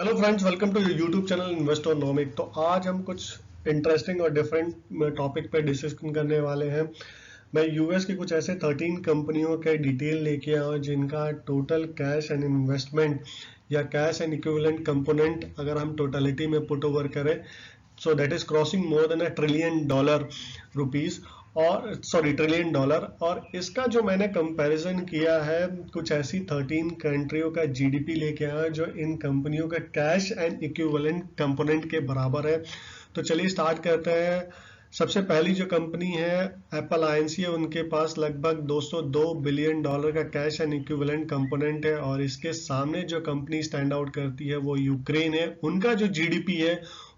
Hello friends, welcome to YouTube channel Investonomic. तो आज हम कुछ इंटरेस्टिंग और डिफरेंट टॉपिक पे डिस्कशन करने वाले हैं। मैं यूएस की कुछ ऐसे 13 कंपनियों के डिटेल लेके आया हूं जिनका टोटल कैश एंड इन्वेस्टमेंट या कैश एंड इक्विवेलेंट कंपोनेंट अगर हम टोटलिटी में पुट ओवर करें so that is crossing more than $1 trillion rupees और ट्रिलियन डॉलर। और इसका जो मैंने कंपैरिजन किया है कुछ ऐसी 13 कंट्रियों का जीडीपी लेके आया जो इन कंपनियों का कैश एंड इक्विवेलेंट कंपोनेंट के बराबर है। तो चलिए स्टार्ट करते हैं। सबसे पहली जो कंपनी है एप्पल आईएनसी है, उनके पास लगभग $202 बिलियन का कैश एंड इक्विवेलेंट कंपोनेंट है। और इसके सामने जो कंपनी स्टैंड आउट करती है वो यूक्रेन है। उनका जो जीडीपी है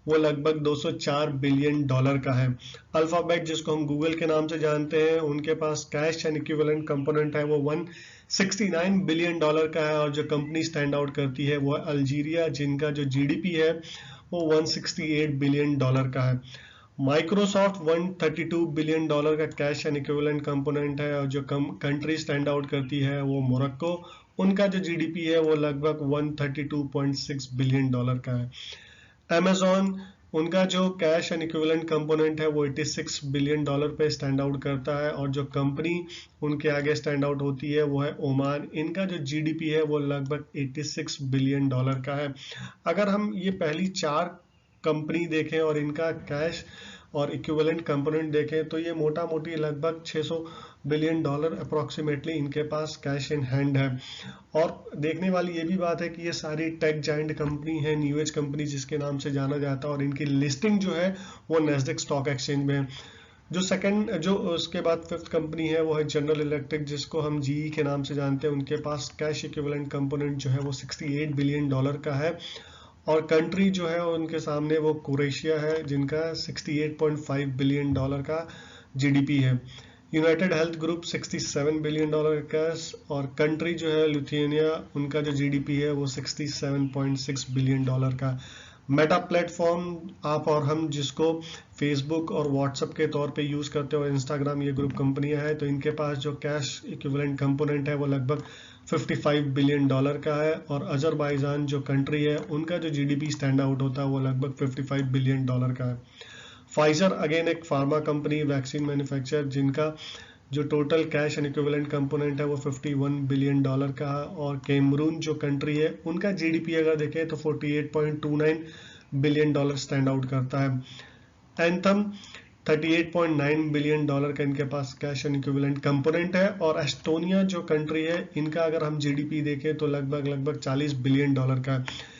वो लगभग $204 बिलियन का है। अल्फाबेट, जिसको हम गूगल के नाम से जानते हैं, उनके पास कैश एंड इक्विवेलेंट कंपोनेंट है वो $169 बिलियन का है। और जो कंपनी स्टैंड आउट करती है वो अल्जीरिया, जिनका जो जीडीपी है वो $168 बिलियन का है। माइक्रोसॉफ्ट $132 बिलियन का कैश एंड इक्विवेलेंट कंपोनेंट है। और जो कंट्री स्टैंड आउट करती है वो मोरक्को, उनका जो जीडीपी है वो लगभग $132.6 बिलियन का है। Amazon, उनका जो कैश एंड इक्विवेलेंट कंपोनेंट है वो $86 बिलियन पे स्टैंड आउट करता है। और जो कंपनी उनके आगे स्टैंड आउट होती है वो है ओमान, इनका जो जीडीपी है वो लगभग $86 बिलियन का है। अगर हम ये पहली 4 कंपनी देखें और इनका कैश और इक्विवेलेंट कंपोनेंट देखें तो ये मोटा मोटी लगभग $600 बिलियन अप्रोक्सीमेटली इनके पास कैश इन हैंड है। और देखने वाली ये भी बात है कि ये सारी टेक जायंट कंपनी है, न्यू एज कंपनी जिसके नाम से जाना जाता है, और इनकी लिस्टिंग जो है वो नैस्डैक स्टॉक एक्सचेंज में है। जो उसके बाद 5th कंपनी है वो है जनरल इलेक्ट्रिक, जिसको हम जीई के नाम से जानते हैं। उनके पास कैश इक्विवेलेंट कंपोनेंट जो है वो $68 बिलियन का है। और कंट्री जो है उनके सामने वो क्रोएशिया है, जिनका $68.5 बिलियन का जीडीपी है। यूनाइटेड हेल्थ ग्रुप $67 बिलियन का। और कंट्री जो है लिथुआनिया, उनका जो जीडीपी है वो $67.6 बिलियन का। मेटा प्लेटफॉर्म, आप और हम जिसको फेसबुक और व्हाट्सएप के तौर पे यूज करते हो, इंस्टाग्राम, ये ग्रुप कंपनियां हैं। तो इनके पास जो कैश इक्विवेलेंट कंपोनेंट है वो लगभग $55 बिलियन का है। और अजरबैजान जो कंट्री है उनका जो जीडीपी स्टैंड आउट होता है वो लगभग $55 बिलियन का है। फाइजर अगेन एक फार्मा कंपनी, वैक्सीन मैन्युफैक्चरर, जिनका जो total cash and equivalent component है वो $51 बिलियन का है। और कैमरून जो कंट्री है उनका जीडीपी अगर देखें तो $48.29 बिलियन स्टैंड आउट करता है। एंथम $38.9 बिलियन का इनके पास कैश एंड इक्विवेलेंट कंपोनेंट है। और एस्टोनिया जो कंट्री है इनका अगर हम जीडीपी देखें तो लगभग $40 बिलियन का है।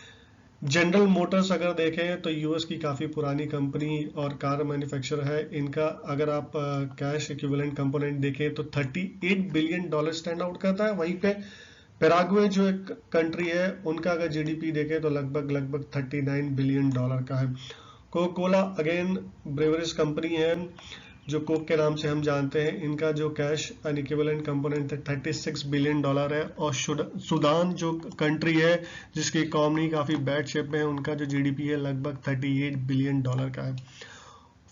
जनरल मोटर्स अगर देखें तो यूएस की काफ़ी पुरानी कंपनी और कार मैन्युफैक्चरर है। इनका अगर आप कैश इक्विवेलेंट कंपोनेंट देखें तो $38 बिलियन स्टैंड आउट करता है। वहीं पे पैराग्वे जो एक कंट्री है उनका अगर जीडीपी देखें तो लगभग $39 बिलियन का है। Coca Cola again breweries company है जो कोक के नाम से हम जानते हैं। इनका जो कैश एंड इक्विवेलेंट कंपोनेंट है $36 बिलियन है। और सूडान जो कंट्री है जिसकी इकोनॉमी काफ़ी बैड शेप में है, उनका जो जीडीपी है लगभग $38 बिलियन का है।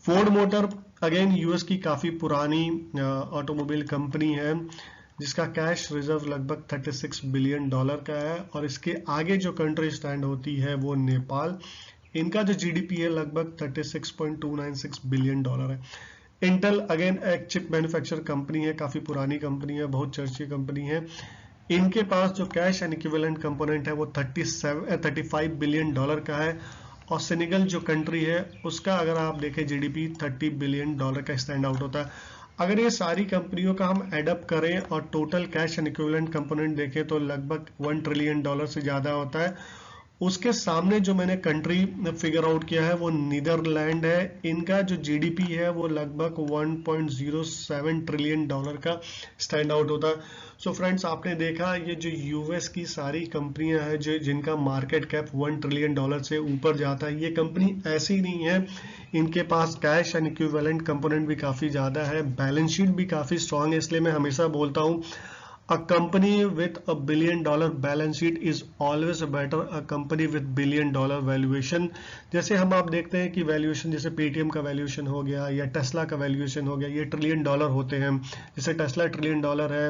फोर्ड मोटर अगेन यूएस की काफ़ी पुरानी ऑटोमोबाइल कंपनी है, जिसका कैश रिजर्व लगभग $36 बिलियन का है। और इसके आगे जो कंट्री स्टैंड होती है वो नेपाल, इनका जो जीडीपी है लगभग $36.296 बिलियन है। इंटेल अगेन एक चिप मैन्युफैक्चर कंपनी है, काफी पुरानी कंपनी है, बहुत चर्चित कंपनी है। इनके पास जो कैश एंड इक्विवेलेंट कंपोनेंट है वो $35 बिलियन का है। और सेनेगल जो कंट्री है उसका अगर आप देखें जीडीपी $30 बिलियन का स्टैंड आउट होता है। अगर ये सारी कंपनियों का हम एडअप करें और total cash and equivalent component देखें तो लगभग $1 ट्रिलियन से ज्यादा होता है। उसके सामने जो मैंने कंट्री फिगर आउट किया है वो नीदरलैंड है। इनका जो जीडीपी है वो लगभग $1.07 ट्रिलियन का स्टैंड आउट होता है। सो फ्रेंड्स, आपने देखा ये जो यूएस की सारी कंपनियां हैं जो जिनका मार्केट कैप $1 ट्रिलियन से ऊपर जाता है, ये कंपनी ऐसी नहीं है। इनके पास कैश एंड इक्विवेलेंट कंपोनेंट भी काफी ज्यादा है, बैलेंस शीट भी काफी स्ट्रांग है। इसलिए मैं हमेशा बोलता हूँ A company with a $1 billion balance sheet is always better a company with $1 billion valuation। जैसे हम आप देखते हैं कि वैल्यूएशन जैसे पेटीएम का वैल्यूएशन हो गया या टेस्ला का वैल्यूएशन हो गया, ये $1 ट्रिलियन होते हैं। जैसे टेस्ला $1 ट्रिलियन है,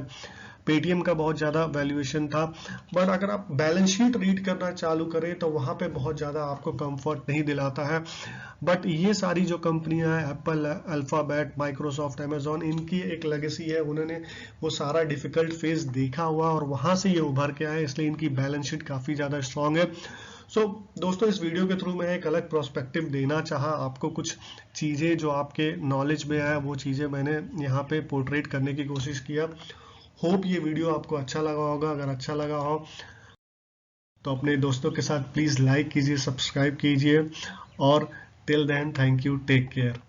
पेटीएम का बहुत ज़्यादा वैल्यूएशन था, बट अगर आप बैलेंस शीट रीड करना चालू करें तो वहाँ पे बहुत ज़्यादा आपको कंफर्ट नहीं दिलाता है। बट ये सारी जो कंपनियां हैं, एप्पल, अल्फाबेट, माइक्रोसॉफ्ट, अमेजॉन, इनकी एक लेगेसी है, उन्होंने वो सारा डिफिकल्ट फेज देखा हुआ और वहां से ये उभर के आए, इसलिए इनकी बैलेंस शीट काफ़ी ज़्यादा स्ट्रांग है। दोस्तों, इस वीडियो के थ्रू मैं एक अलग प्रोस्पेक्टिव देना चाहा आपको, कुछ चीज़ें जो आपके नॉलेज में है वो चीज़ें मैंने यहाँ पे पोर्ट्रेट करने की कोशिश किया। होप ये वीडियो आपको अच्छा लगा होगा। अगर अच्छा लगा हो तो अपने दोस्तों के साथ प्लीज़ लाइक कीजिए, सब्सक्राइब कीजिए, और till then thank you, take care.